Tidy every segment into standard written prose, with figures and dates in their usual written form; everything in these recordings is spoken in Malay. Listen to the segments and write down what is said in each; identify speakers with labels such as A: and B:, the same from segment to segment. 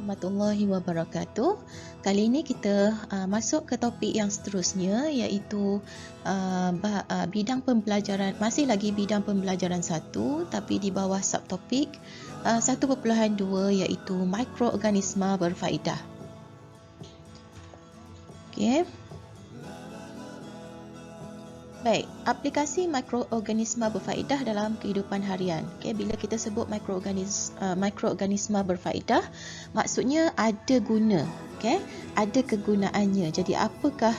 A: warahmatullahi wabarakatuh. Kali ini kita masuk ke topik yang seterusnya, iaitu bidang pembelajaran, masih lagi bidang pembelajaran 1 tapi di bawah subtopik 1.2 iaitu mikroorganisma berfaedah. Okey. Baik, aplikasi mikroorganisma berfaedah dalam kehidupan harian. Okay, bila kita sebut mikroorganisma berfaedah, maksudnya ada guna, okay? Ada kegunaannya. Jadi apakah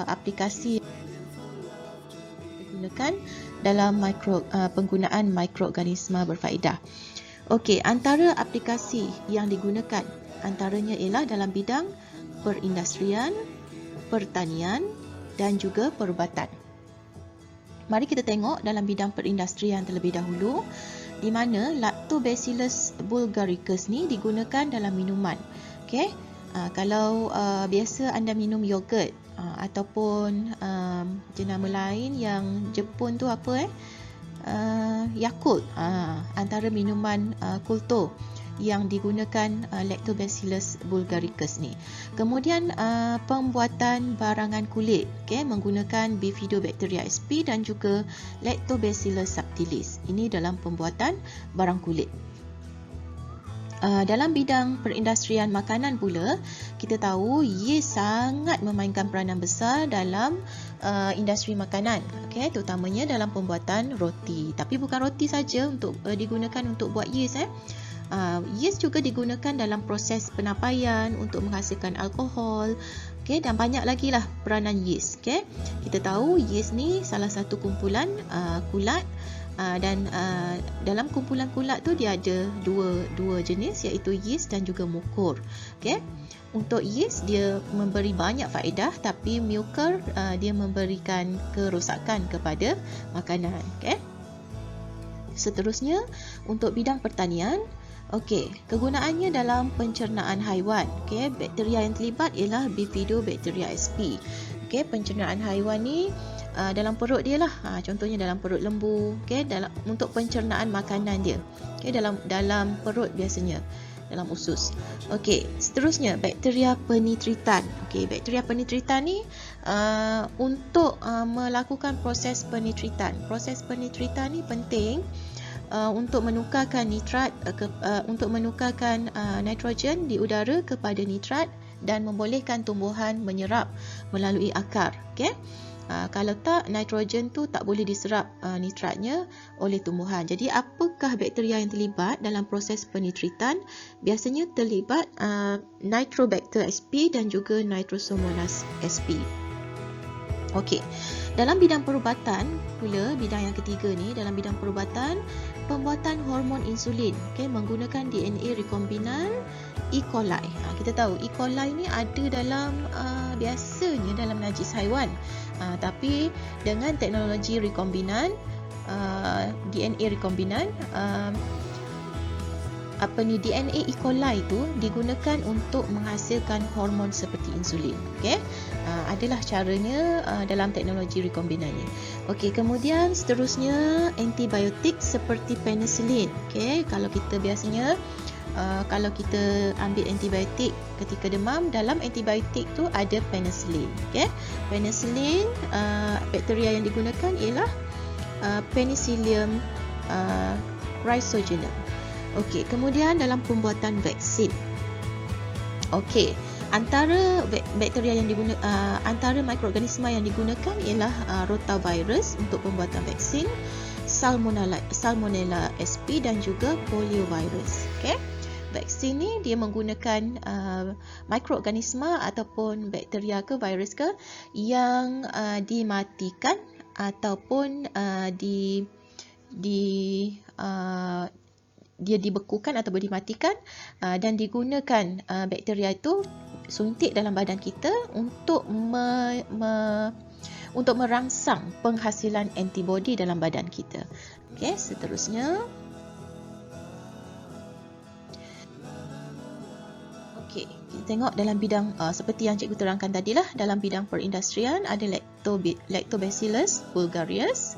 A: aplikasi digunakan dalam penggunaan mikroorganisma berfaedah? Okey, antara aplikasi yang digunakan antaranya ialah dalam bidang perindustrian, pertanian dan juga perubatan. Mari kita tengok dalam bidang perindustrian terlebih dahulu, di mana Lactobacillus bulgaricus ni digunakan dalam minuman. Okey, kalau biasa anda minum yogurt ataupun jenama lain yang Jepun tu apa Yakult, antara minuman kultur yang digunakan Lactobacillus bulgaricus ni. Kemudian pembuatan barangan kulit, menggunakan Bifidobacteria sp dan juga Lactobacillus subtilis. Ini dalam pembuatan barang kulit. Dalam bidang perindustrian makanan pula, kita tahu yeast sangat memainkan peranan besar dalam industri makanan, terutamanya dalam pembuatan roti. Tapi bukan roti saja untuk digunakan untuk buat yeast. Yeast juga digunakan dalam proses penapaian untuk menghasilkan alkohol, dan banyak lagi lah peranan yeast. Kita tahu yeast ni salah satu kumpulan kulat, dan dalam kumpulan kulat tu dia ada dua jenis, iaitu yeast dan juga mucor. Untuk yeast dia memberi banyak faedah, tapi mucor dia memberikan kerosakan kepada makanan. Seterusnya untuk bidang pertanian. Kegunaannya dalam pencernaan haiwan. Bakteria yang terlibat ialah Bifidobacteria sp. Pencernaan haiwan ni dalam perut dia lah. Contohnya dalam perut lembu, untuk pencernaan makanan dia. Dalam perut biasanya, dalam usus. Seterusnya bakteria penitritan. Bakteria penitritan ni untuk melakukan proses penitritan. Proses penitritan ni penting untuk menukarkan nitrat untuk menukarkan nitrogen di udara kepada nitrat dan membolehkan tumbuhan menyerap melalui akar. Kalau tak, nitrogen tu tak boleh diserap nitratnya oleh tumbuhan. Jadi apakah bakteria yang terlibat dalam proses penitritan? Biasanya terlibat Nitrobacter sp dan juga Nitrosomonas sp. Dalam bidang perubatan pula, bidang yang ketiga ni, dalam bidang perubatan, pembuatan hormon insulin, menggunakan DNA rekombinan E. coli. Kita tahu E. coli ni ada dalam biasanya dalam najis haiwan, tapi dengan teknologi rekombinan, DNA rekombinan, DNA E. coli itu digunakan untuk menghasilkan hormon seperti insulin. Adalah caranya dalam teknologi rekombinan ni. Kemudian seterusnya antibiotik seperti penicillin. Kalau kita biasanya kalau kita ambil antibiotik ketika demam, dalam antibiotik tu ada penicillin. Penicillin, bakteria yang digunakan ialah Penicillium chrysogenum. Kemudian dalam pembuatan vaksin. Antara bakteria yang digunakan, antara mikroorganisma yang digunakan ialah rotavirus untuk pembuatan vaksin, Salmonella sp dan juga poliovirus. Vaksin ni dia menggunakan mikroorganisma ataupun bakteria ke virus ke yang dimatikan ataupun dia dibekukan ataupun dimatikan, dan digunakan bakteria itu suntik dalam badan kita untuk untuk merangsang penghasilan antibodi dalam badan kita. Seterusnya. Kita tengok dalam bidang seperti yang cikgu terangkan tadilah, dalam bidang perindustrian ada Lactobacillus bulgaricus,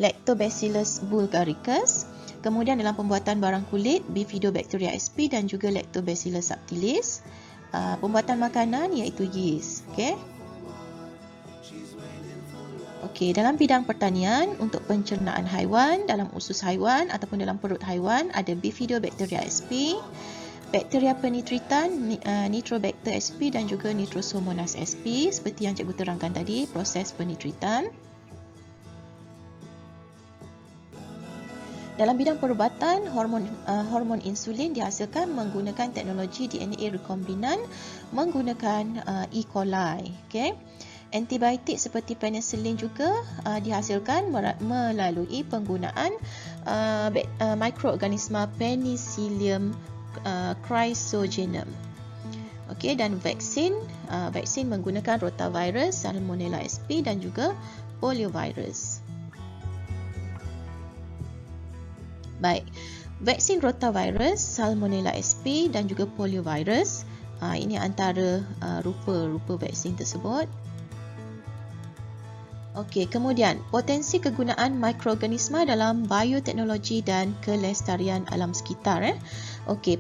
A: Lactobacillus bulgaricus. Kemudian dalam pembuatan barang kulit, Bifidobacteria sp dan juga Lactobacillus subtilis. Pembuatan makanan iaitu yeast. Okey, dalam bidang pertanian, untuk pencernaan haiwan, dalam usus haiwan ataupun dalam perut haiwan ada Bifidobacteria sp, bakteria penutritan Nitrobacter sp dan juga Nitrosomonas sp, seperti yang cikgu terangkan tadi, proses penutritan. Dalam bidang perubatan, hormon insulin dihasilkan menggunakan teknologi DNA rekombinan menggunakan E. coli. Antibiotik seperti penicillin juga dihasilkan melalui penggunaan mikroorganisma Penicillium chrysogenum. Dan vaksin menggunakan rotavirus, Salmonella sp dan juga poliovirus. Baik, vaksin rotavirus, Salmonella sp dan juga poliovirus, ini antara rupa-rupa vaksin tersebut. Kemudian potensi kegunaan mikroorganisma dalam bioteknologi dan kelestarian alam sekitar.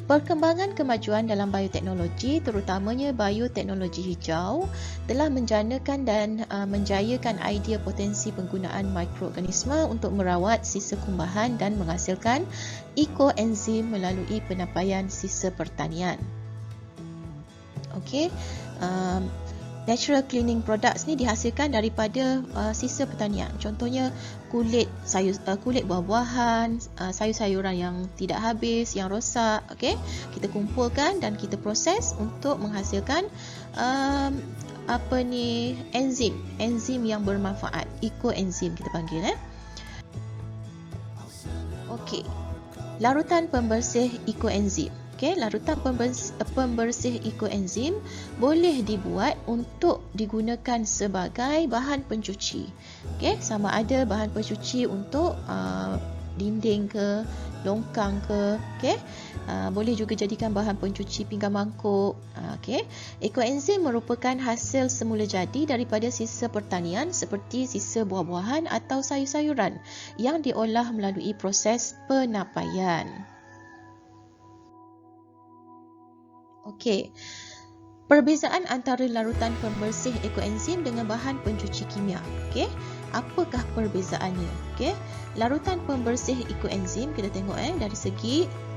A: Perkembangan kemajuan dalam bioteknologi, terutamanya bioteknologi hijau, telah menjanakan dan menjayakan idea potensi penggunaan mikroorganisma untuk merawat sisa kumbahan dan menghasilkan ekoenzim melalui penapaian sisa pertanian. Natural cleaning products ni dihasilkan daripada sisa pertanian. Contohnya kulit buah-buahan, sayur-sayuran yang tidak habis, yang rosak. Kita kumpulkan dan kita proses untuk menghasilkan enzim yang bermanfaat, ekoenzim kita panggil. Larutan pembersih ekoenzim. Larutan pembersih ekoenzim boleh dibuat untuk digunakan sebagai bahan pencuci. Sama ada bahan pencuci untuk dinding ke, longkang ke. Boleh juga jadikan bahan pencuci pinggan mangkuk. Ekoenzim merupakan hasil semula jadi daripada sisa pertanian seperti sisa buah-buahan atau sayur-sayuran yang diolah melalui proses penapaian. Perbezaan antara larutan pembersih ekoenzim dengan bahan pencuci kimia. Apakah perbezaannya? Larutan pembersih ekoenzim kita tengok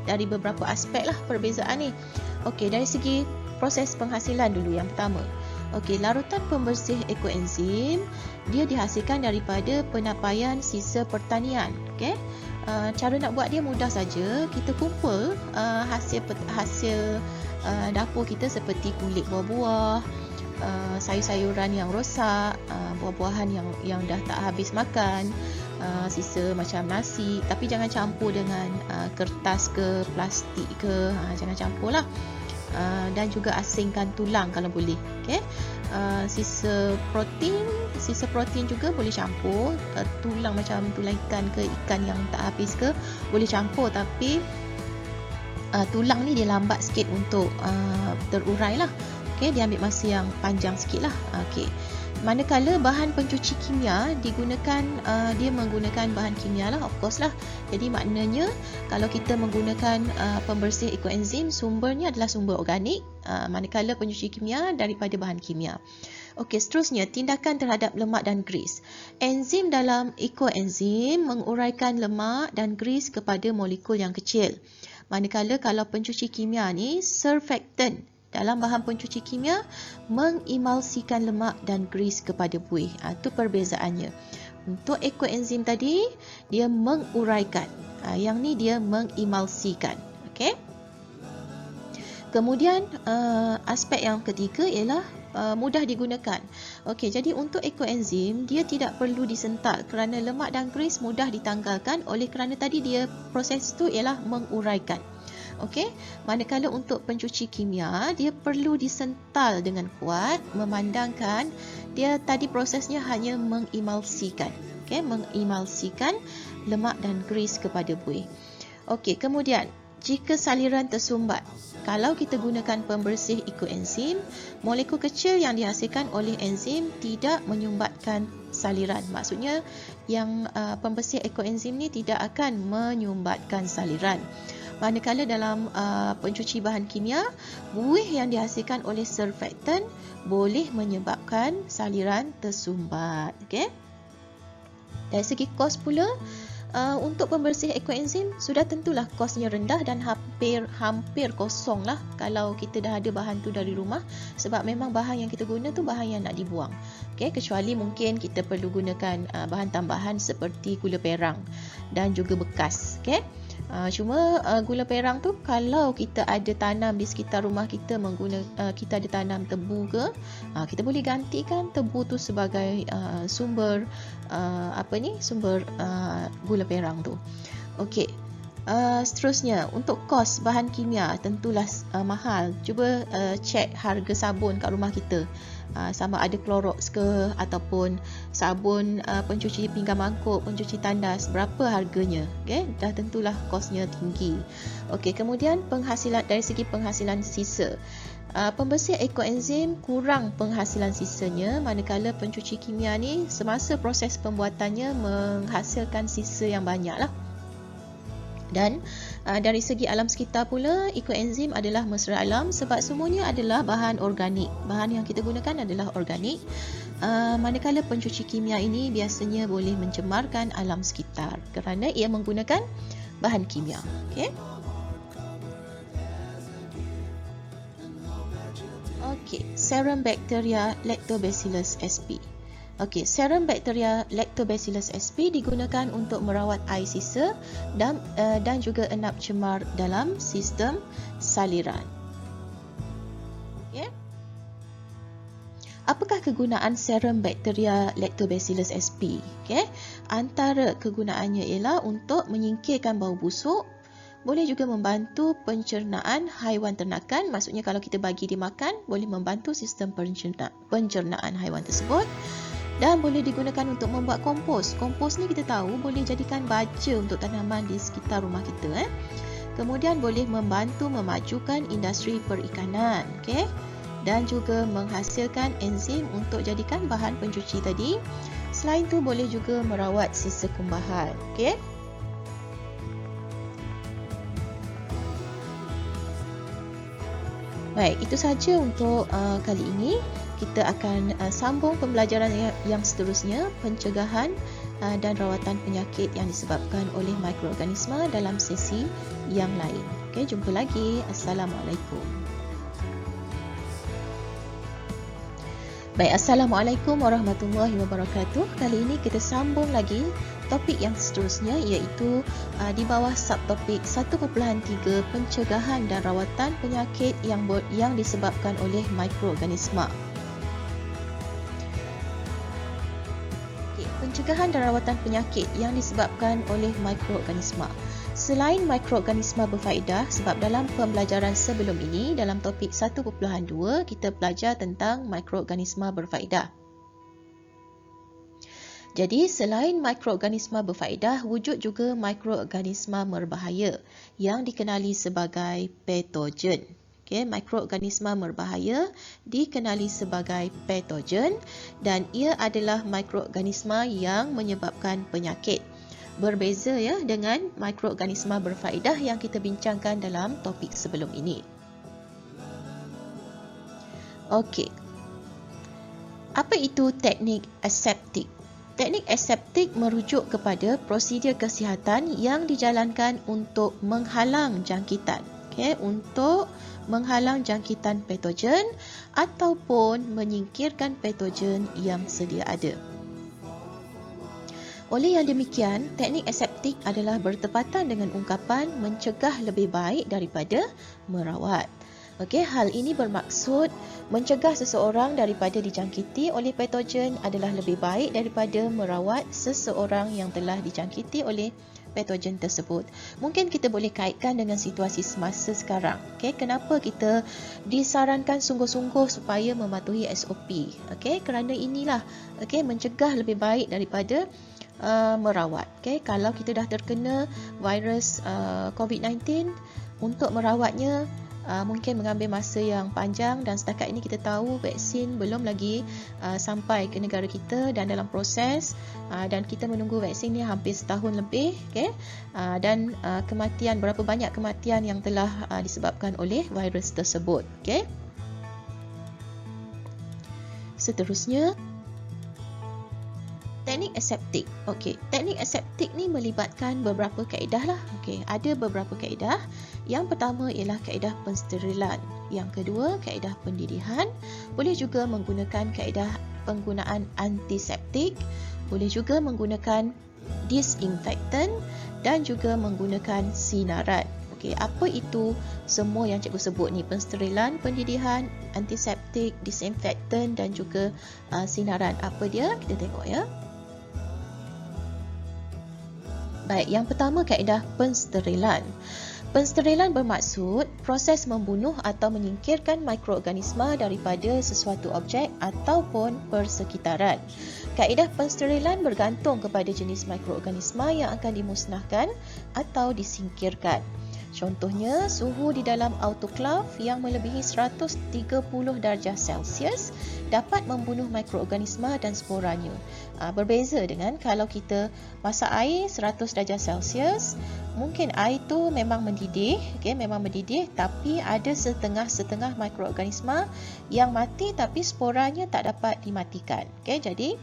A: dari beberapa aspek lah perbezaan ni. Dari segi proses penghasilan dulu yang pertama. Larutan pembersih ekoenzim dia dihasilkan daripada penapaian sisa pertanian. Cara nak buat dia mudah saja. Kita kumpul hasil dapur kita seperti kulit buah-buah, sayur-sayuran yang rosak, buah-buahan yang dah tak habis makan, sisa macam nasi, tapi jangan campur dengan kertas ke plastik ke, jangan campur lah. Dan juga asingkan tulang kalau boleh. Sisa protein juga boleh campur, tulang macam tulang ikan ke, ikan yang tak habis ke boleh campur, tapi tulang ni dia lambat sikit untuk terurai lah. Dia ambil masa yang panjang sikit lah. Manakala bahan pencuci kimia digunakan, dia menggunakan bahan kimia lah, of course lah. Jadi maknanya kalau kita menggunakan pembersih ekoenzim, sumbernya adalah sumber organik, manakala pencuci kimia daripada bahan kimia. Seterusnya, tindakan terhadap lemak dan gris. Enzim dalam ekoenzim menguraikan lemak dan gris kepada molekul yang kecil. Manakala kalau pencuci kimia ni, surfactant dalam bahan pencuci kimia mengemulsikan lemak dan gris kepada buih. Itu perbezaannya. Untuk ekoenzim tadi, dia menguraikan. Yang ni dia mengemulsikan. Kemudian aspek yang ketiga ialah mudah digunakan. Jadi untuk ekoenzim dia tidak perlu disental kerana lemak dan gris mudah ditanggalkan, oleh kerana tadi dia proses tu ialah menguraikan. Manakala untuk pencuci kimia dia perlu disental dengan kuat, memandangkan dia tadi prosesnya hanya mengemulsikan. Mengemulsikan lemak dan gris kepada buih. Kemudian jika saliran tersumbat, kalau kita gunakan pembersih ekoenzim, molekul kecil yang dihasilkan oleh enzim tidak menyumbatkan saliran. Maksudnya yang pembersih ekoenzim ni tidak akan menyumbatkan saliran. Manakala dalam pencuci bahan kimia, buih yang dihasilkan oleh surfaktan boleh menyebabkan saliran tersumbat. Okey. Dari segi kos pula, untuk pembersih ekoenzim sudah tentulah kosnya rendah dan hampir kosong lah kalau kita dah ada bahan tu dari rumah, sebab memang bahan yang kita guna tu bahan yang nak dibuang. Okay, kecuali mungkin kita perlu gunakan bahan tambahan seperti gula perang dan juga bekas. Okay. Cuma gula perang tu kalau kita ada tanam di sekitar rumah kita, kita ada tanam tebu ke, kita boleh gantikan tebu tu sebagai sumber sumber gula perang tu. Okey. Seterusnya, untuk kos bahan kimia tentulah mahal. Cuba cek harga sabun kat rumah kita. Sama ada Clorox ke ataupun sabun pencuci pinggan mangkuk, pencuci tandas, berapa harganya. Okay? Dah tentulah kosnya tinggi. Okey, kemudian penghasilan, dari segi penghasilan sisa. Pembersih ekoenzim kurang penghasilan sisanya, manakala pencuci kimia ni semasa proses pembuatannya menghasilkan sisa yang banyak lah. Dan dari segi alam sekitar pula, ekoenzim adalah mesra alam sebab semuanya adalah bahan organik. Bahan yang kita gunakan adalah organik. Manakala pencuci kimia ini biasanya boleh mencemarkan alam sekitar kerana ia menggunakan bahan kimia. Okey. Okey, serum bakteria Lactobacillus sp. Okey, serum bakteria Lactobacillus sp digunakan untuk merawat air sisa dan juga enap cemar dalam sistem saliran. Okay. Apakah kegunaan serum bakteria Lactobacillus sp? Okay. Antara kegunaannya ialah untuk menyingkirkan bau busuk, boleh juga membantu pencernaan haiwan ternakan. Maksudnya kalau kita bagi dia makan, boleh membantu sistem pencernaan haiwan tersebut. Dan boleh digunakan untuk membuat kompos. Kompos ni kita tahu boleh jadikan baja untuk tanaman di sekitar rumah kita. Kemudian boleh membantu memajukan industri perikanan. Okay? Dan juga menghasilkan enzim untuk jadikan bahan pencuci tadi. Selain tu boleh juga merawat sisa kumbahan. Okay? Baik, itu sahaja untuk kali ini. Kita akan sambung pembelajaran yang seterusnya, pencegahan dan rawatan penyakit yang disebabkan oleh mikroorganisma dalam sesi yang lain. Okey, jumpa lagi. Assalamualaikum. Baik, Assalamualaikum warahmatullahi wabarakatuh. Kali ini kita sambung lagi topik yang seterusnya, iaitu di bawah subtopik 1.3 pencegahan dan rawatan penyakit yang disebabkan oleh mikroorganisma. Pencegahan dan rawatan penyakit yang disebabkan oleh mikroorganisma. Selain mikroorganisma berfaedah, sebab dalam pembelajaran sebelum ini, dalam topik 1.2, kita belajar tentang mikroorganisma berfaedah. Jadi, selain mikroorganisma berfaedah, wujud juga mikroorganisma berbahaya yang dikenali sebagai patogen. Okay, mikroorganisma berbahaya dikenali sebagai patogen dan ia adalah mikroorganisma yang menyebabkan penyakit. Berbeza ya dengan mikroorganisma berfaedah yang kita bincangkan dalam topik sebelum ini. Okey. Apa itu teknik aseptik? Teknik aseptik merujuk kepada prosedur kesihatan yang dijalankan untuk menghalang jangkitan. Okay, untuk menghalang jangkitan patogen ataupun menyingkirkan patogen yang sedia ada. Oleh yang demikian, teknik aseptik adalah bertepatan dengan ungkapan mencegah lebih baik daripada merawat. Okey, hal ini bermaksud mencegah seseorang daripada dijangkiti oleh patogen adalah lebih baik daripada merawat seseorang yang telah dijangkiti oleh patogen tersebut. Mungkin kita boleh kaitkan dengan situasi semasa sekarang. Okay, kenapa kita disarankan sungguh-sungguh supaya mematuhi SOP? Okay, kerana inilah mencegah lebih baik daripada merawat. Okay, kalau kita dah terkena virus COVID-19, untuk merawatnya mungkin mengambil masa yang panjang, dan setakat ini kita tahu vaksin belum lagi sampai ke negara kita dan dalam proses, dan kita menunggu vaksin ni hampir setahun lebih, okay? Dan kematian, berapa banyak kematian yang telah disebabkan oleh virus tersebut, okay? Seterusnya, teknik aseptik. Okey, teknik aseptik ni melibatkan beberapa kaedah lah. Okey, ada beberapa kaedah. Yang pertama ialah kaedah pensterilan. Yang kedua, kaedah pendidihan. Boleh juga menggunakan kaedah penggunaan antiseptik. Boleh juga menggunakan disinfektan dan juga menggunakan sinaran. Okey, apa itu semua yang cikgu sebut ni? Pensterilan, pendidihan, antiseptik, disinfektan dan juga sinaran. Apa dia? Kita tengok ya. Baik, yang pertama kaedah pensterilan. Pensterilan bermaksud proses membunuh atau menyingkirkan mikroorganisma daripada sesuatu objek ataupun persekitaran. Kaedah pensterilan bergantung kepada jenis mikroorganisma yang akan dimusnahkan atau disingkirkan. Contohnya, suhu di dalam autoklav yang melebihi 130 darjah Celsius dapat membunuh mikroorganisma dan sporanya. Berbeza dengan kalau kita masak air 100 darjah Celsius, mungkin air tu memang mendidih, okay, memang mendidih, tapi ada setengah-setengah mikroorganisma yang mati tapi sporanya tak dapat dimatikan. Okay, jadi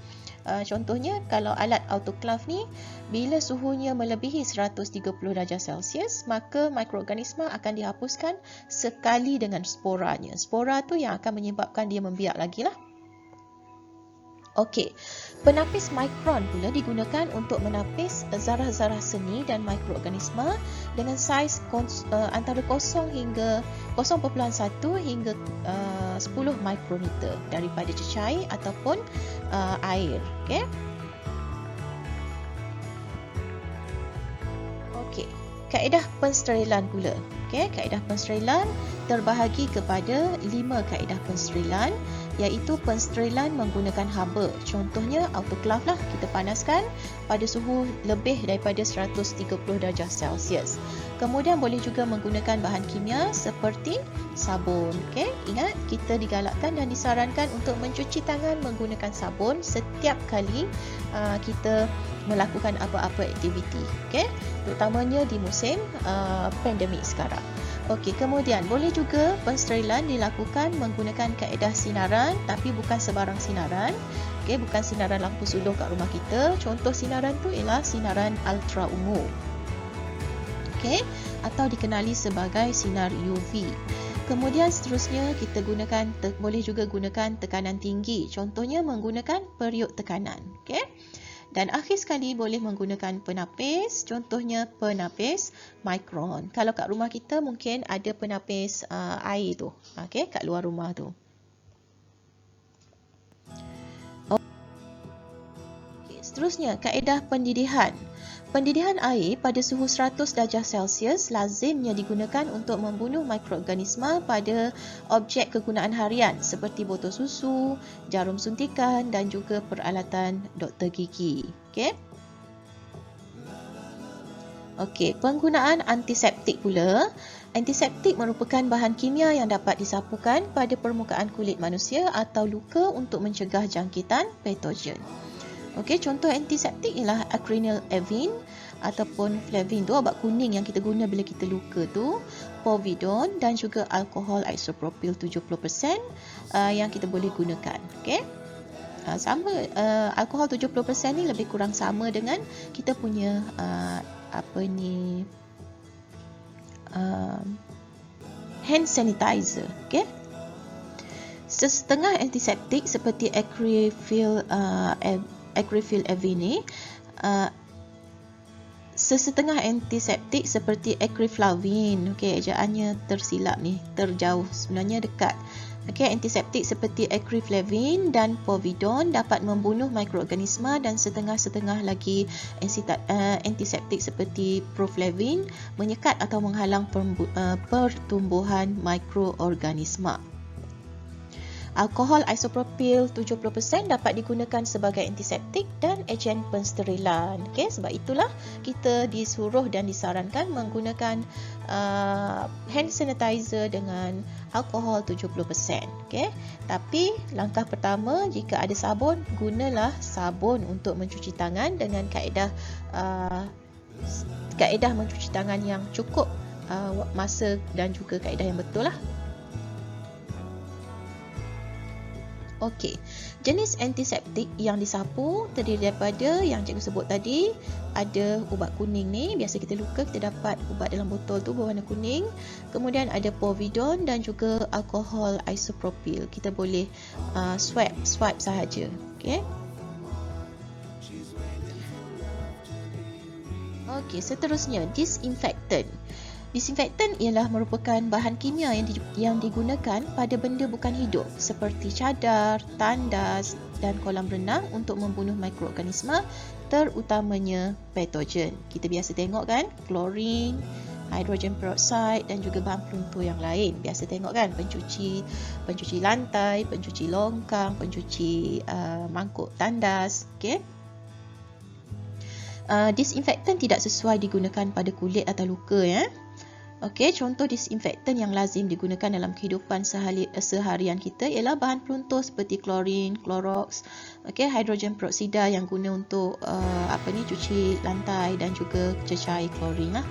A: contohnya kalau alat autoklav ni, bila suhunya melebihi 130 darjah Celsius, maka mikroorganisma akan dihapuskan sekali dengan sporanya. Spora tu yang akan menyebabkan dia membiak lagi lah. Okey, penapis mikron pula digunakan untuk menapis zarah-zarah seni dan mikroorganisma dengan saiz antara 0 hingga 0.1 hingga 10 mikrometer daripada cecair ataupun air. Okey. Okey, kaedah pensterilan pula. Okey, kaedah pensterilan terbahagi kepada 5 kaedah pensterilan, iaitu pensterilan menggunakan haba. Contohnya autoklav lah, kita panaskan pada suhu lebih daripada 130 darjah Celsius. Kemudian boleh juga menggunakan bahan kimia seperti sabun. Okay? Ingat, kita digalakkan dan disarankan untuk mencuci tangan menggunakan sabun setiap kali kita melakukan apa-apa aktiviti. Okay? Terutamanya di musim pandemik sekarang. Okey, kemudian boleh juga pensterilan dilakukan menggunakan kaedah sinaran, tapi bukan sebarang sinaran. Okey, bukan sinaran lampu suluh kat rumah kita. Contoh sinaran tu ialah sinaran ultra ungu. Okey, atau dikenali sebagai sinar UV. Kemudian seterusnya kita gunakan boleh juga gunakan tekanan tinggi. Contohnya menggunakan periuk tekanan. Okey. Dan akhir sekali boleh menggunakan penapis, contohnya penapis mikron. Kalau kat rumah kita mungkin ada penapis air tu, okay, kat luar rumah tu. Okay, seterusnya, kaedah pendidihan. Pendidihan air pada suhu 100 darjah Celsius lazimnya digunakan untuk membunuh mikroorganisma pada objek kegunaan harian seperti botol susu, jarum suntikan dan juga peralatan doktor gigi. Okey, penggunaan antiseptik pula. Antiseptik merupakan bahan kimia yang dapat disapukan pada permukaan kulit manusia atau luka untuk mencegah jangkitan patogen. Okey, contoh antiseptik ialah acrynyl avin ataupun flavin tu, obat kuning yang kita guna bila kita luka tu, povidone dan juga alkohol isopropyl 70% yang kita boleh gunakan. Okey. Sama alkohol 70% ni lebih kurang sama dengan kita punya hand sanitizer. Okey. Sesetengah antiseptik seperti acryphil avin ni, sesetengah antiseptik seperti acryflavin, okey, ejaannya tersilap ni, terjauh, sebenarnya dekat. Okey, antiseptik seperti acryflavin dan povidone dapat membunuh mikroorganisma, dan setengah-setengah lagi antiseptik seperti proflavin menyekat atau menghalang pertumbuhan mikroorganisma. Alkohol isopropil 70% dapat digunakan sebagai antiseptik dan ejen pensterilan. Okey, sebab itulah kita disuruh dan disarankan menggunakan hand sanitizer dengan alkohol 70%. Okey. Tapi langkah pertama, jika ada sabun, gunalah sabun untuk mencuci tangan dengan kaedah mencuci tangan yang cukup masa dan juga kaedah yang betul lah. Okey, jenis antiseptik yang disapu terdiri daripada yang cikgu sebut tadi. Ada ubat kuning ni, biasa kita luka kita dapat ubat dalam botol tu berwarna kuning. Kemudian ada povidone dan juga alkohol isopropil. Kita boleh swipe sahaja. Okey. Okey, seterusnya disinfektan. Disinfektan ialah merupakan bahan kimia yang digunakan pada benda bukan hidup seperti cadar, tandas dan kolam renang untuk membunuh mikroorganisma, terutamanya patogen. Kita biasa tengok kan, klorin, hidrogen peroksida dan juga bahan peluntur yang lain. Biasa tengok kan, pencuci lantai, pencuci longkang, pencuci mangkuk tandas. Okey. Disinfektan tidak sesuai digunakan pada kulit atau luka ya. Okey, contoh disinfektan yang lazim digunakan dalam kehidupan seharian kita ialah bahan peluntur seperti klorin, Clorox, okey, hidrogen peroksida yang guna untuk cuci lantai dan juga cecair klorin lah.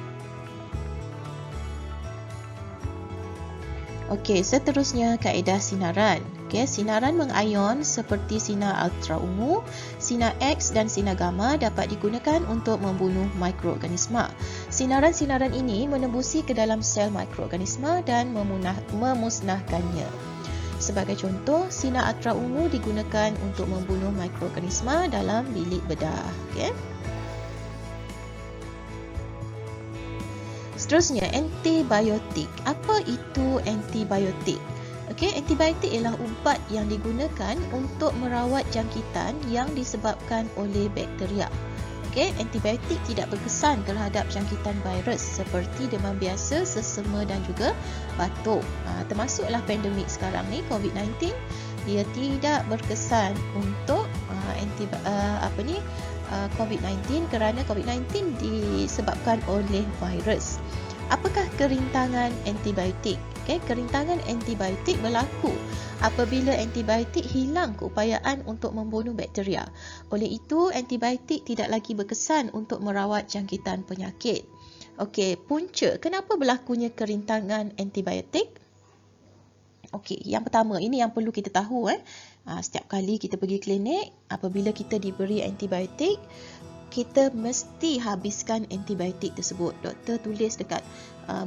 A: Okey, seterusnya kaedah sinaran. Okey, sinaran mengayon seperti sinar ultra ungu, sinar X dan sinar gamma dapat digunakan untuk membunuh mikroorganisma. Sinaran-sinaran ini menembusi ke dalam sel mikroorganisma dan memusnahkannya. Sebagai contoh, sinar ultra ungu digunakan untuk membunuh mikroorganisma dalam bilik bedah. Okey. Seterusnya, antibiotik. Apa itu antibiotik? Okey, antibiotik ialah ubat yang digunakan untuk merawat jangkitan yang disebabkan oleh bakteria. Okey, antibiotik tidak berkesan terhadap jangkitan virus seperti demam biasa, sesama dan juga batuk. Termasuklah pandemik sekarang ni COVID-19, dia tidak berkesan untuk COVID-19 kerana COVID-19 disebabkan oleh virus. Apakah kerintangan antibiotik? Okay, kerintangan antibiotik berlaku apabila antibiotik hilang keupayaan untuk membunuh bakteria. Oleh itu, antibiotik tidak lagi berkesan untuk merawat jangkitan penyakit. Okey, punca kenapa berlakunya kerintangan antibiotik? Okey, yang pertama, ini yang perlu kita tahu setiap kali kita pergi klinik, apabila kita diberi antibiotik, kita mesti habiskan antibiotik tersebut. Doktor tulis dekat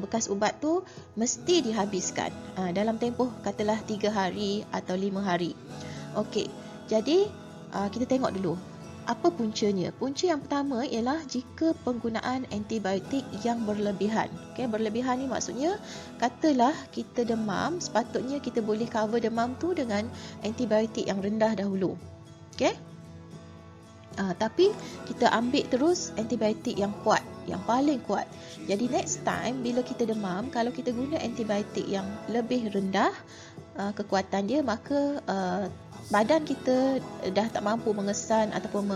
A: bekas ubat tu mesti dihabiskan dalam tempoh katalah 3 hari atau 5 hari. Okey, jadi kita tengok dulu apa puncanya. Punca yang pertama ialah jika penggunaan antibiotik yang berlebihan. Okey, berlebihan ni maksudnya katalah kita demam, sepatutnya kita boleh cover demam tu dengan antibiotik yang rendah dahulu. Okey? Tapi kita ambil terus antibiotik yang kuat, yang paling kuat. Jadi next time bila kita demam, kalau kita guna antibiotik yang lebih rendah kekuatan dia, maka badan kita dah tak mampu mengesan ataupun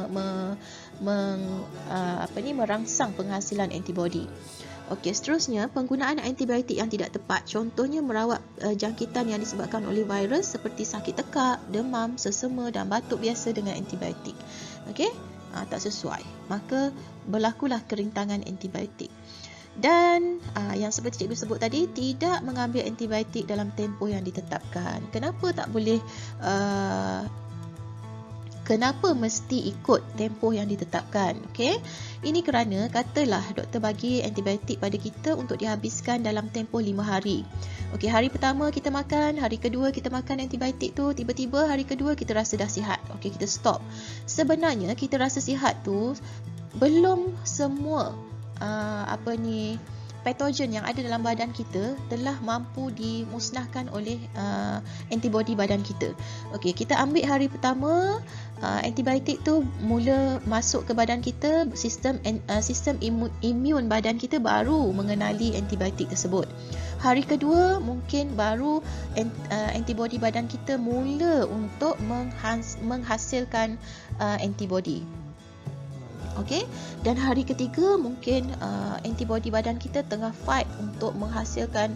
A: merangsang penghasilan antibodi. Okey, seterusnya penggunaan antibiotik yang tidak tepat. Contohnya merawat jangkitan yang disebabkan oleh virus seperti sakit tekak, demam, sesama dan batuk biasa dengan antibiotik. Okey, tak sesuai. Maka berlakulah kerintangan antibiotik. Dan yang seperti cikgu sebut tadi, tidak mengambil antibiotik dalam tempoh yang ditetapkan. Kenapa tak boleh kenapa mesti ikut tempoh yang ditetapkan? Okey, ini kerana katalah doktor bagi antibiotik pada kita untuk dihabiskan dalam tempoh 5 hari. Okey, hari pertama kita makan, hari kedua kita makan antibiotik tu, tiba-tiba hari kedua kita rasa dah sihat. Okey, kita stop. Sebenarnya kita rasa sihat tu belum semua patogen yang ada dalam badan kita telah mampu dimusnahkan oleh antibodi badan kita. Okey, kita ambil hari pertama, antibiotik tu mula masuk ke badan kita, sistem imun badan kita baru mengenali antibiotik tersebut. Hari kedua mungkin baru antibody badan kita mula untuk menghasilkan antibody. Okey, dan hari ketiga mungkin antibody badan kita tengah fight untuk menghasilkan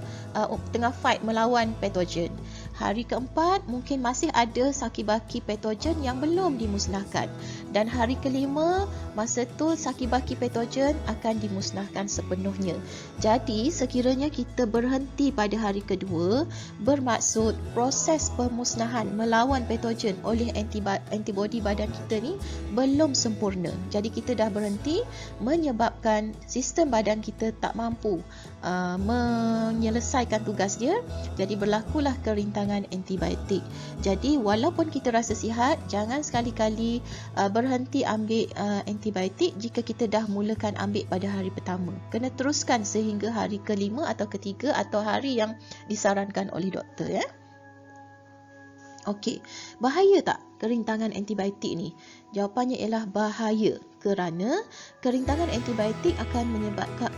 A: tengah fight melawan patogen. Hari keempat mungkin masih ada sakibaki patogen yang belum dimusnahkan, dan hari kelima masa tu sakibaki patogen akan dimusnahkan sepenuhnya. Jadi sekiranya kita berhenti pada hari kedua, bermaksud proses pemusnahan melawan patogen oleh antibody badan kita ni belum sempurna. Jadi kita dah berhenti, menyebabkan sistem badan kita tak mampu menyelesaikan tugas dia. Jadi berlakulah kerintangan antibiotik. Jadi walaupun kita rasa sihat, jangan sekali-kali berhenti ambil antibiotik jika kita dah mulakan ambil pada hari pertama. Kena teruskan sehingga hari kelima atau ketiga atau hari yang disarankan oleh doktor, ya. Okey, bahaya tak kerintangan antibiotik ni? Jawapannya ialah bahaya, kerana kerintangan antibiotik akan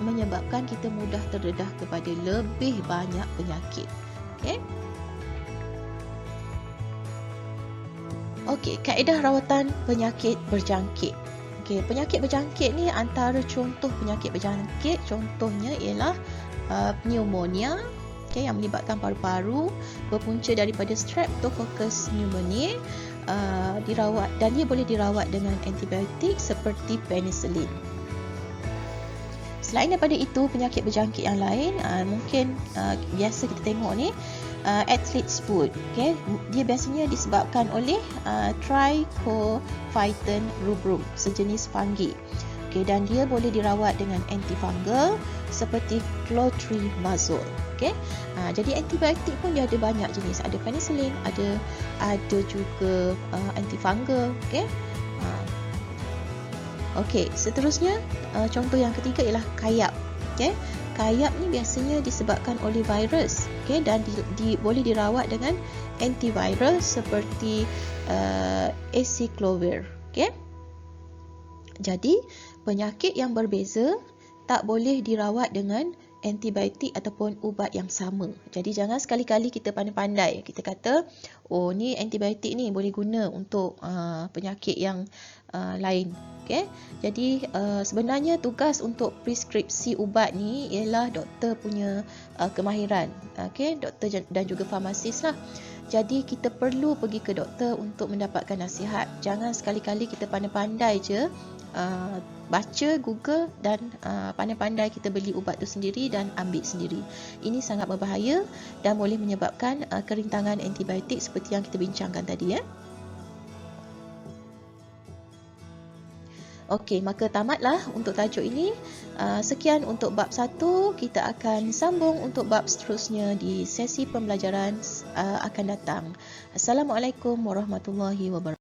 A: menyebabkan kita mudah terdedah kepada lebih banyak penyakit. Okey. Okey, kaedah rawatan penyakit berjangkit. Okey, penyakit berjangkit ni antara contoh penyakit berjangkit, contohnya ialah pneumonia, okay, yang melibatkan paru-paru, berpunca daripada Streptococcus pneumoniae, dirawat, dan dia boleh dirawat dengan antibiotik seperti penicillin. Selain daripada itu, penyakit berjangkit yang lain mungkin biasa kita tengok ni, athlete's foot, okay? Dia biasanya disebabkan oleh Trichophyton rubrum, sejenis fungi. Okay, dan dia boleh dirawat dengan antifungal seperti clotrimazole. Okay? Jadi antibiotik pun dia ada banyak jenis. Ada penicillin, ada juga antifungal. Okay? Okey, seterusnya contoh yang ketiga ialah kayap. Okay? Kayap ni biasanya disebabkan oleh virus. Okay? Dan boleh dirawat dengan antiviral seperti acyclovir. Okay? Jadi, penyakit yang berbeza tak boleh dirawat dengan antibiotik ataupun ubat yang sama. Jadi, jangan sekali-kali kita pandai-pandai. Kita kata, oh ni antibiotik ni boleh guna untuk penyakit yang lain. Okay? Jadi, sebenarnya tugas untuk preskripsi ubat ni ialah doktor punya kemahiran. Okay? Doktor dan juga farmasis lah. Jadi kita perlu pergi ke doktor untuk mendapatkan nasihat. Jangan sekali-kali kita pandai-pandai je baca Google dan pandai-pandai kita beli ubat tu sendiri dan ambil sendiri. Ini sangat berbahaya dan boleh menyebabkan kerintangan antibiotik seperti yang kita bincangkan tadi, ya. Okey, maka tamatlah untuk tajuk ini. Sekian untuk bab 1. Kita akan sambung untuk bab seterusnya di sesi pembelajaran akan datang. Assalamualaikum warahmatullahi wabarakatuh.